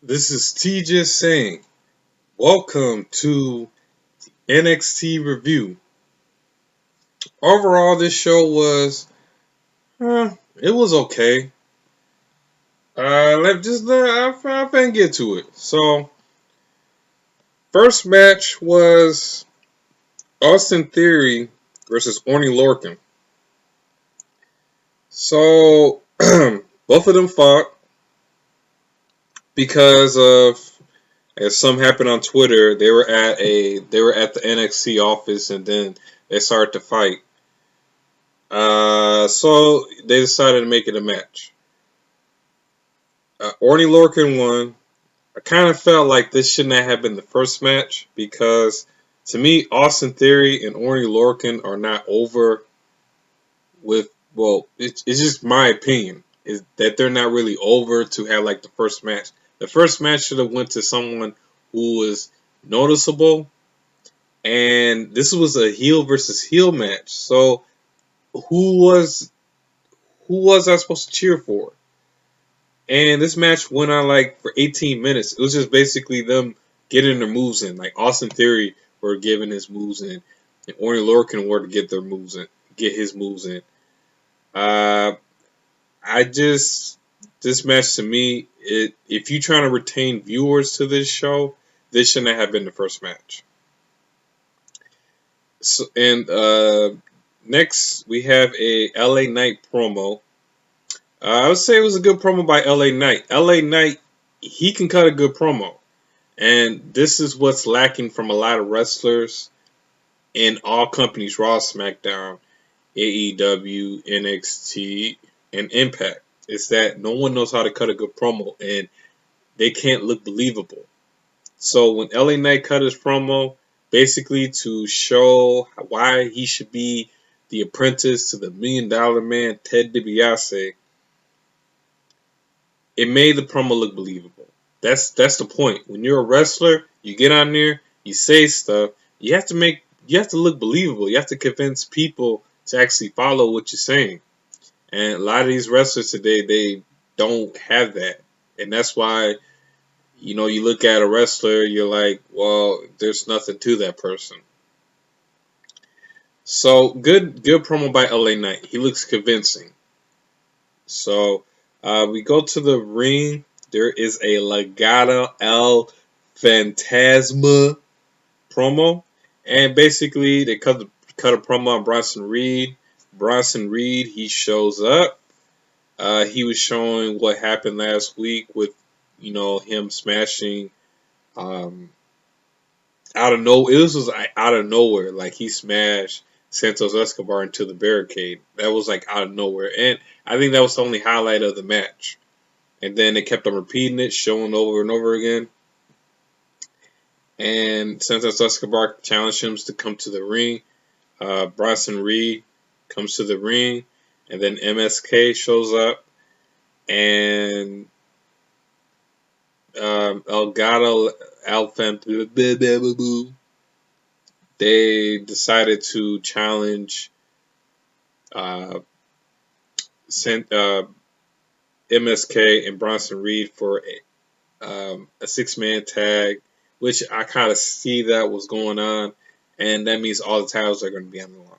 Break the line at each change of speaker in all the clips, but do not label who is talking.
This is T just saying, welcome to NXT review. Overall, this show was, it was okay. I'm finna get to it. So, first match was Austin Theory versus Orny Lorcan. So, both of them fought because of, as some happened on Twitter, they were at the NXT office and then they started to fight. So they decided to make it a match. Orny Lorcan won. I kind of felt like this shouldn't have been the first match because, to me, Austin Theory and Orny Lorcan are not over with. Well, it's just my opinion is that they're not really over to have like the first match. The first match should have went to someone who was noticeable, and this was a heel versus heel match. So who was who was I supposed to cheer for? And this match went on like for 18 minutes. It was just basically them getting their moves in. Like Austin Theory were giving his moves in, and Orny Lorcan were to get his moves in. Uh, I just this match to me, if you trying to retain viewers to this show, this shouldn't have been the first match. So, and next we have a LA Knight promo. I would say it was a good promo by LA Knight. LA Knight, he can cut a good promo. And this is what's lacking from a lot of wrestlers in all companies: Raw, SmackDown, AEW, NXT, and Impact. It's that no one knows how to cut a good promo and they can't look believable. So when LA Knight cut his promo, basically to show why he should be the apprentice to the $1 million man, Ted DiBiase, it made the promo look believable. That's the point. When you're a wrestler, you get on there, you say stuff, you have to look believable. You have to convince people to actually follow what you're saying. And a lot of these wrestlers today, they don't have that. And that's why, you look at a wrestler, you're like, well, there's nothing to that person. So good promo by LA Knight. He looks convincing. So we go to the ring. There is a Legado El Fantasma promo, and basically they cut a promo on Bronson Reed. Bronson Reed, he shows up. He was showing what happened last week with him smashing out of no. It was like out of nowhere. Like he smashed Santos Escobar into the barricade. That was like out of nowhere, and I think that was the only highlight of the match. And then they kept on repeating it, showing over and over again. And Santos Escobar challenged him to come to the ring. Bronson Reed comes to the ring, and then MSK shows up, and Elgato Alphan. They decided to challenge uh, MSK and Bronson Reed for a 6-man tag, which I kind of see that was going on, and that means all the titles are going to be on the line,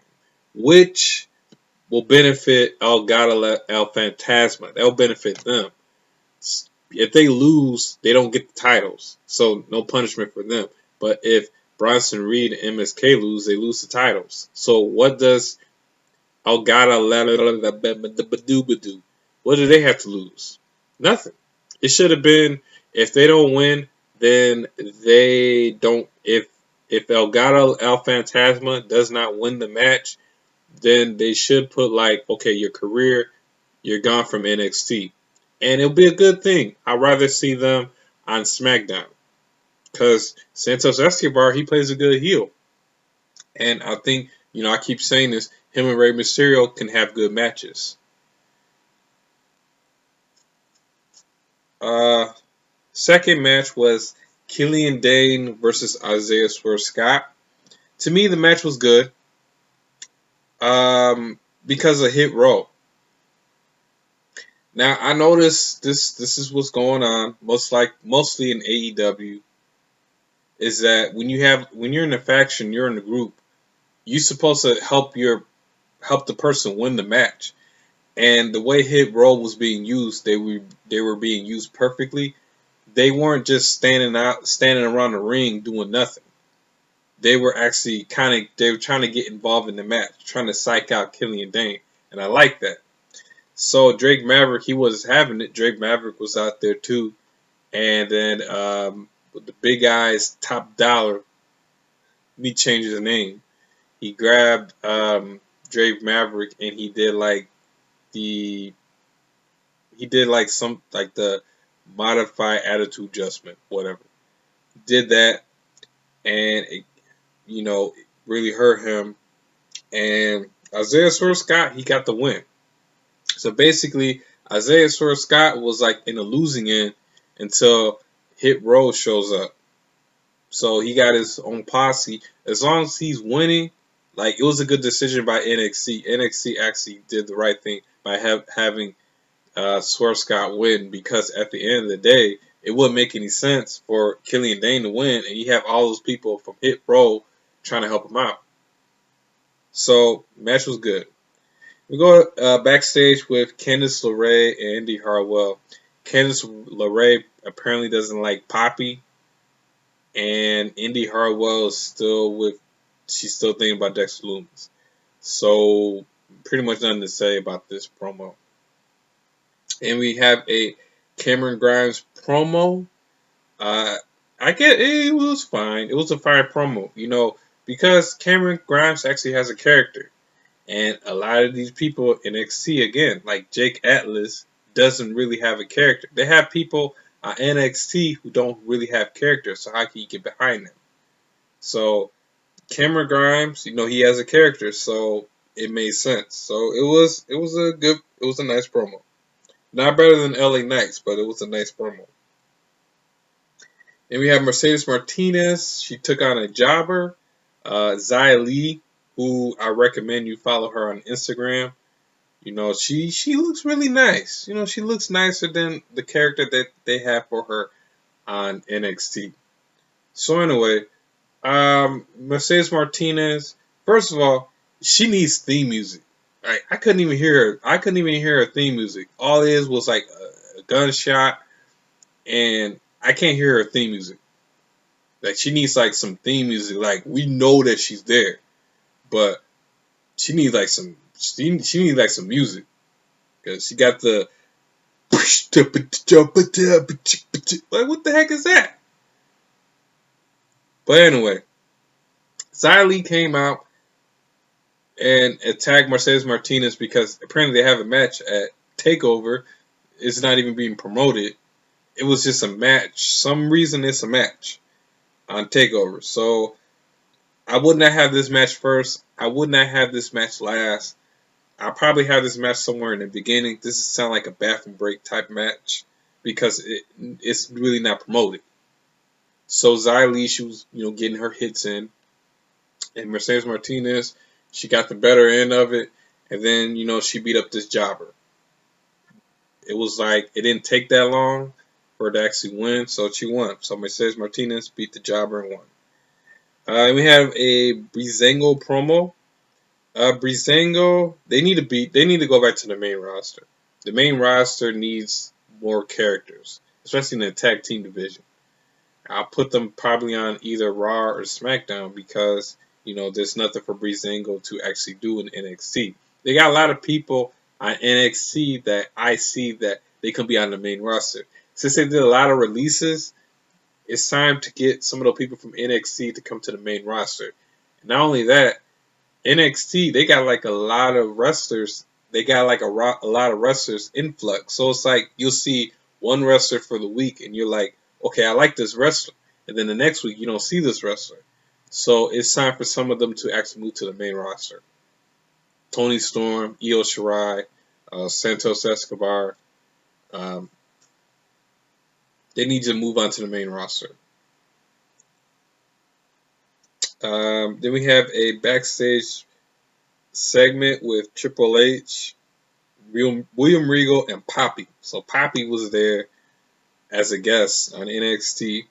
which will benefit El Gato El Fantasma. That will benefit them. If they lose, they don't get the titles, so no punishment for them. But if Bronson Reed and MSK lose, they lose the titles. So what does El Gato do? What do they have to lose? Nothing. It should have been, if they don't win, then they don't. If El Gato El Fantasma does not win the match, then they should put like, okay, your career, you're gone from NXT, and it'll be a good thing. I'd rather see them on SmackDown because Santos Escobar, he plays a good heel, and I think I keep saying this. Him and Rey Mysterio can have good matches. Uh, Second match was Killian Dane versus Isaiah Swerve Scott. To me, the match was good because of Hit Row. Now I noticed this is what's going on mostly in AEW is that when you're in a faction, you're in a group, you're supposed to help the person win the match. And the way Hit Row was being used, they were being used perfectly. They weren't just standing around the ring doing nothing. They were actually they were trying to get involved in the match, trying to psych out Killian Dane, and I like that. So Drake Maverick, he was having it. Drake Maverick was out there too, and then the big guy's Top Dollar, he changed his name. He grabbed Drake Maverick and the he did like some like the modified attitude adjustment, whatever. Did that and it, it really hurt him. And Isaiah Scott, he got the win. So basically, Isaiah Scott was like in a losing end until Hit Row shows up. So he got his own posse. As long as he's winning, like it was a good decision by NXT. NXT actually did the right thing by having Swerve Scott win because at the end of the day, it wouldn't make any sense for Killian Dane to win, and you have all those people from Hit Row trying to help him out. So match was good. We go backstage with Candice LeRae and Indy Hartwell. Candice LeRae apparently doesn't like Poppy, and Indy Hartwell is she's still thinking about Dexter Lumis. So pretty much nothing to say about this promo. And we have a Cameron Grimes promo. I get it was fine. It was a fine promo, because Cameron Grimes actually has a character. And a lot of these people in NXT, again, like Jake Atlas, doesn't really have a character. They have people on NXT who don't really have characters, so how can you get behind them? So Cameron Grimes, he has a character, so it made sense. So it was a nice promo. Not better than LA Knights, but it was a nice promo. And we have Mercedes Martinez. She took on a jobber, Xia Li, who I recommend you follow her on Instagram. She looks really nice. She looks nicer than the character that they have for her on NXT. So anyway, Mercedes Martinez. First of all, she needs theme music. I couldn't even hear her. I couldn't even hear her theme music. All it is was like a gunshot, and I can't hear her theme music. Like she needs like some theme music. Like we know that she's there, but she needs like she needs like some music because she got the like what the heck is that? But anyway, Xia Li came out and attacked Mercedes Martinez because apparently they have a match at Takeover. It's not even being promoted. It was just a match. Some reason it's a match on Takeover. So I would not have this match first. I would not have this match last. I'll probably have this match somewhere in the beginning. This sound like a bathroom break type match because it's really not promoted. So Xia Li, she was getting her hits in, and Mercedes Martinez, she got the better end of it, and then she beat up this jobber. It was like it didn't take that long for her to actually win, so she won. So Mercedes Martinez beat the jobber and won. We have a Breezango promo. Breezango, they need to go back to the main roster. The main roster needs more characters, especially in the tag team division. I'll put them probably on either Raw or SmackDown because there's nothing for Breezango to actually do in NXT. They got a lot of people on NXT that I see that they can be on the main roster. Since they did a lot of releases, it's time to get some of the people from NXT to come to the main roster. And not only that, NXT, they got like a lot of wrestlers. They got like a lot of wrestlers influx. So it's like you'll see one wrestler for the week and you're like, okay, I like this wrestler. And then the next week you don't see this wrestler. So it's time for some of them to actually move to the main roster. Tony Storm, Io Shirai, Santos Escobar. They need to move on to the main roster. Then we have a backstage segment with Triple H William Regal and Poppy. So Poppy was there as a guest on NXT.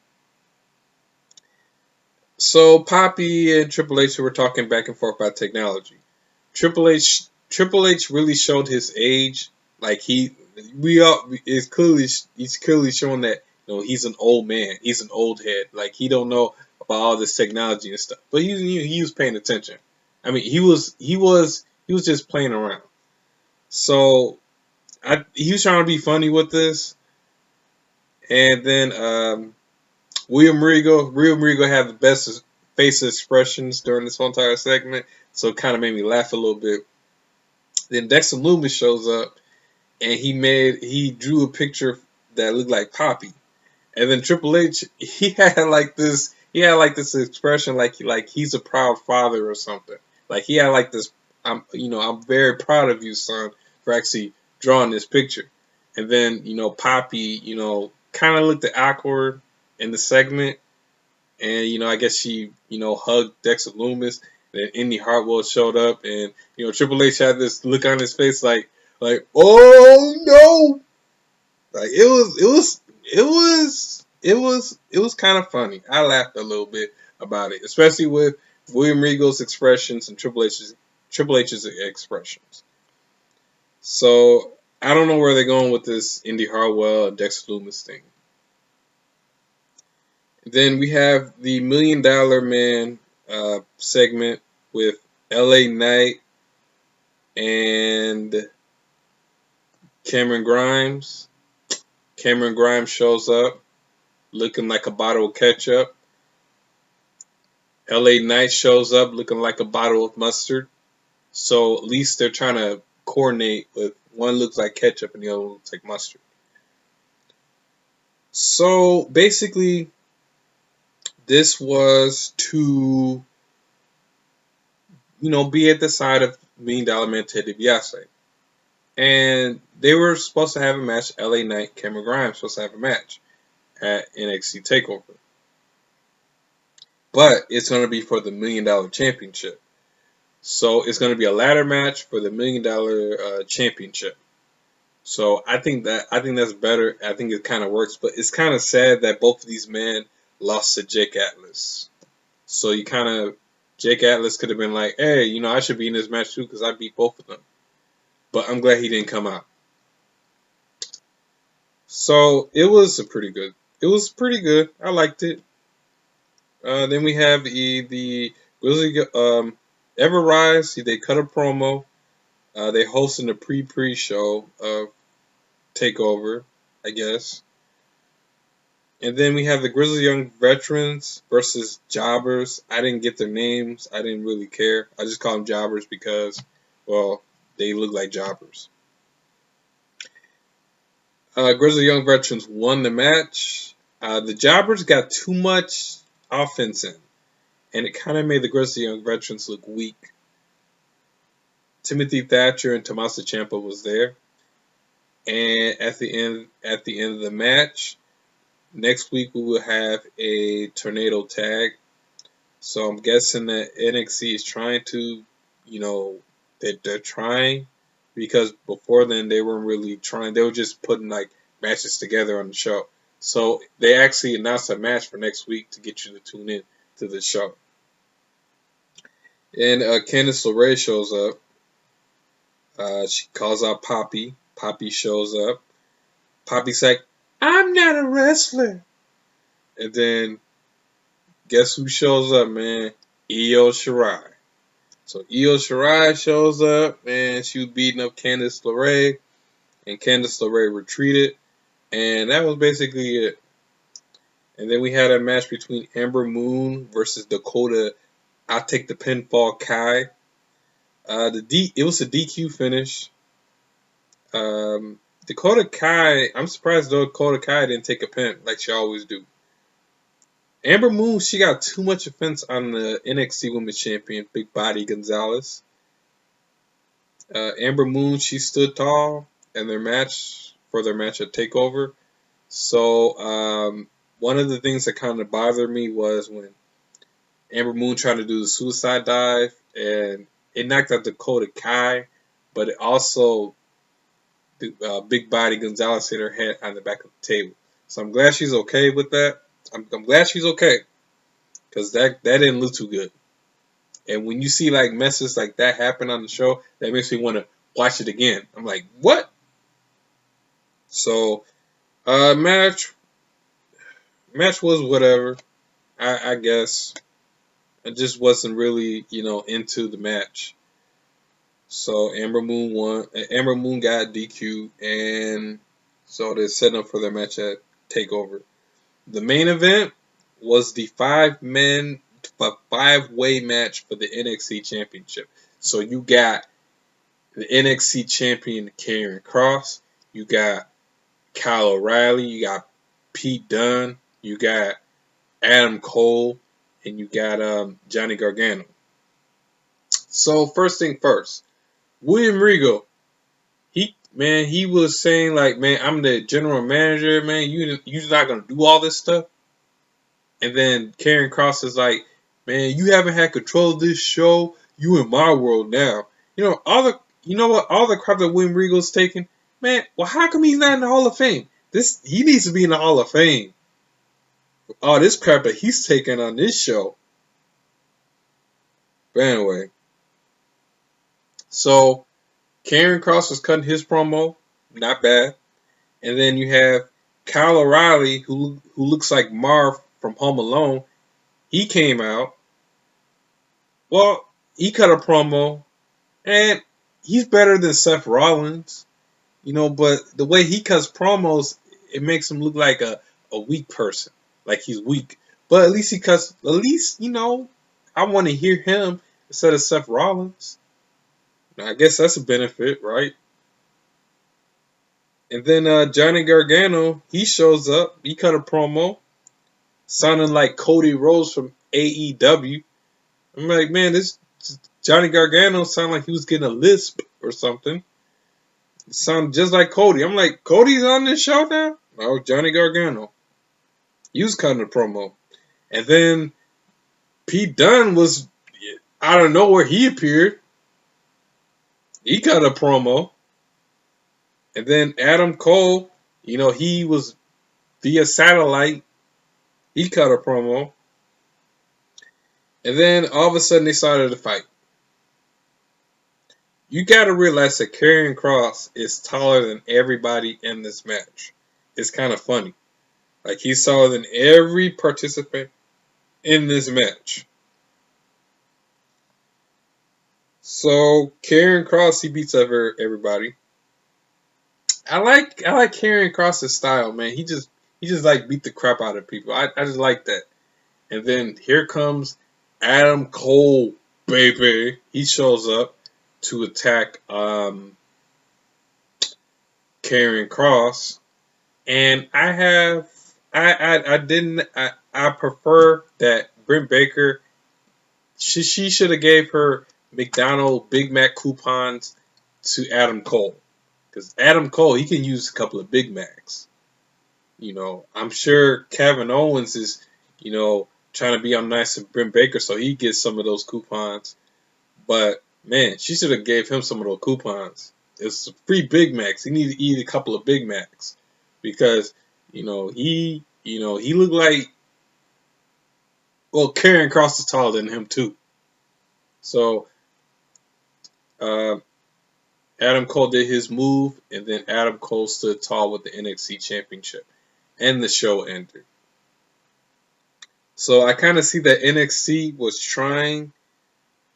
So Poppy and Triple H were talking back and forth about technology. Triple H really showed his age. Like he's clearly showing that he's an old man. He's an old head. Like he don't know about all this technology and stuff. But he was paying attention. I mean he was just playing around. So he was trying to be funny with this, and then William Regal had the best face expressions during this whole entire segment, so it kind of made me laugh a little bit. Then Dexter Lumis shows up, and he drew a picture that looked like Poppy, and then Triple H he had like this expression like he's a proud father or something. Like he had like this I'm very proud of you, son, for actually drawing this picture. And then Poppy kind of looked awkward in the segment, and I guess she hugged Dexter Lumis. Then Indy Hartwell showed up, and Triple H had this look on his face like oh no, like it was kind of funny. I laughed a little bit about it, especially with William Regal's expressions and Triple H's expressions. So I don't know where they're going with this Indy Hartwell and Dexter Lumis thing. Then we have the Million Dollar Man segment with LA Knight and Cameron Grimes. Cameron Grimes shows up looking like a bottle of ketchup. LA Knight shows up looking like a bottle of mustard. So at least they're trying to coordinate with one looks like ketchup and the other looks like mustard. So basically, this was to be at the side of Million Dollar Man Ted DiBiase. And they were supposed to have a match. LA Knight, Cameron Grimes supposed to have a match at NXT TakeOver. But it's going to be for the $1 Million Championship. So it's going to be a ladder match for the $1 Million Championship. So I think that's better. I think it kind of works. But it's kind of sad that both of these men lost to Jake Atlas. So Jake Atlas could have been like, hey, I should be in this match too because I beat both of them. But I'm glad he didn't come out. So it was pretty good. I liked it. Then we have the Grizzly Ever Rise. They cut a promo. They hosting a pre-show of TakeOver, I guess. And then we have the Grizzly Young Veterans versus Jobbers. I didn't get their names. I didn't really care. I just call them Jobbers because, well, they look like jobbers. Grizzly Young Veterans won the match. The Jobbers got too much offense in, and it kind of made the Grizzly Young Veterans look weak. Timothy Thatcher and Tommaso Ciampa was there, and at the end of the match, next week we will have a tornado tag. So I'm guessing that NXT is trying to, they're trying, because before then they weren't really trying. They were just putting like matches together on the show. So they actually announced a match for next week to get you to tune in to the show. And Candice LeRae shows up. She calls out Poppy. Poppy shows up. Poppy's like, I'm not a wrestler. And then guess who shows up, man? Io Shirai. So Io Shirai shows up, and she was beating up Candice LeRae, and Candice LeRae retreated, and that was basically it. And then we had a match between Amber Moon versus Dakota. I'll take the pinfall Kai. It was a DQ finish. Dakota Kai. I'm surprised Dakota Kai didn't take a pin like she always do. Amber Moon, she got too much offense on the NXT Women's Champion, Big Body Gonzalez. Amber Moon, she stood tall in their match at TakeOver. So one of the things that kind of bothered me was when Amber Moon tried to do the suicide dive, and it knocked out Dakota Kai, but it also big body Gonzalez hit her head on the back of the table. So I'm glad she's okay with that. I'm glad she's okay because that didn't look too good. And when you see like messes like that happen on the show, that makes me want to watch it again. I'm like, what? So match was whatever. I guess I just wasn't really into the match. So Amber Moon won. Amber Moon got DQ, and so they're setting up for their match at Takeover. The main event was the five-way match for the NXT Championship. So you got the NXT champion Karrion Kross, you got Kyle O'Reilly, you got Pete Dunne, you got Adam Cole, and you got Johnny Gargano. So first thing first, William Regal, he was saying like, man, I'm the general manager, man. You're not gonna do all this stuff. And then Karrion Kross is like, man, you haven't had control of this show. You in my world now. You know what? All the crap that William Regal's taking, man. Well, how come he's not in the Hall of Fame? He needs to be in the Hall of Fame. All this crap that he's taking on this show. But anyway, so Karrion Kross was cutting his promo, not bad. And then you have Kyle O'Reilly, who looks like Marv from Home Alone. He came out. Well, he cut a promo, and he's better than Seth Rollins, but the way he cuts promos, it makes him look like a weak person, like he's weak. But at least I want to hear him instead of Seth Rollins. Now, I guess that's a benefit, right? And then Johnny Gargano, he shows up. He cut a promo, sounding like Cody Rhodes from AEW. I'm like, man, this Johnny Gargano sounded like he was getting a lisp or something. It sounded just like Cody. I'm like, Cody's on this show now? No, Johnny Gargano. He was cutting a promo. And then Pete Dunne was out of nowhere. He appeared. He cut a promo. And then Adam Cole, he was via satellite. He cut a promo. And then all of a sudden they started to fight. You got to realize that Karrion Kross is taller than everybody in this match. It's kind of funny. Like, he's taller than every participant in this match. So Karrion Kross, he beats over everybody. I like Karrion Kross's style, man. He just like beat the crap out of people. I just like that. And then here comes Adam Cole, baby. He shows up to attack Karrion Kross, and I prefer that Britt Baker. She should have gave her McDonald's Big Mac coupons to Adam Cole, because Adam Cole, he can use a couple of Big Macs. I'm sure Kevin Owens is trying to be on nice with Britt Baker so he gets some of those coupons. But man, she should have gave him some of those coupons. It's free Big Macs. He needs to eat a couple of Big Macs because he looked like, well, Karrion Kross is taller than him too. So Adam Cole did his move, and then Adam Cole stood tall with the NXT Championship, and the show ended. So I kind of see that NXT was trying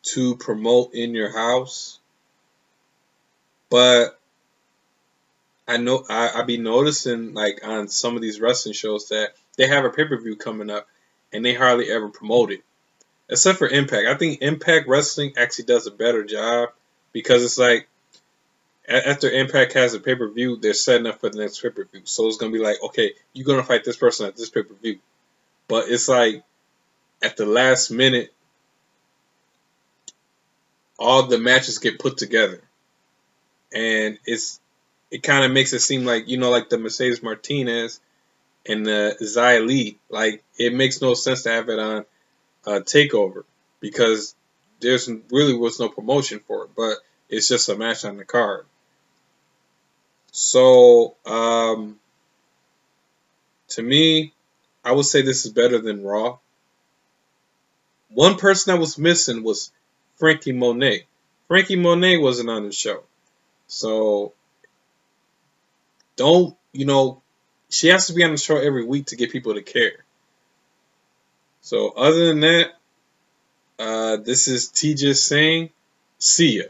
to promote In Your House, but I know I be noticing like on some of these wrestling shows that they have a pay-per-view coming up and they hardly ever promote it. Except for Impact. I think Impact Wrestling actually does a better job because it's like after Impact has a pay-per-view, they're setting up for the next pay-per-view. So it's going to be like, okay, you're going to fight this person at this pay-per-view. But it's like at the last minute, all the matches get put together. And it kind of makes it seem like, like the Mercedes Martinez and the Xia Li. Like, it makes no sense to have it on TakeOver because there's really was no promotion for it. But it's just a match on the card. So, to me, I would say this is better than Raw. One person that was missing was Frankie Monet. Frankie Monet wasn't on the show. So, don't, she has to be on the show every week to get people to care. So, other than that, this is T just saying, see ya.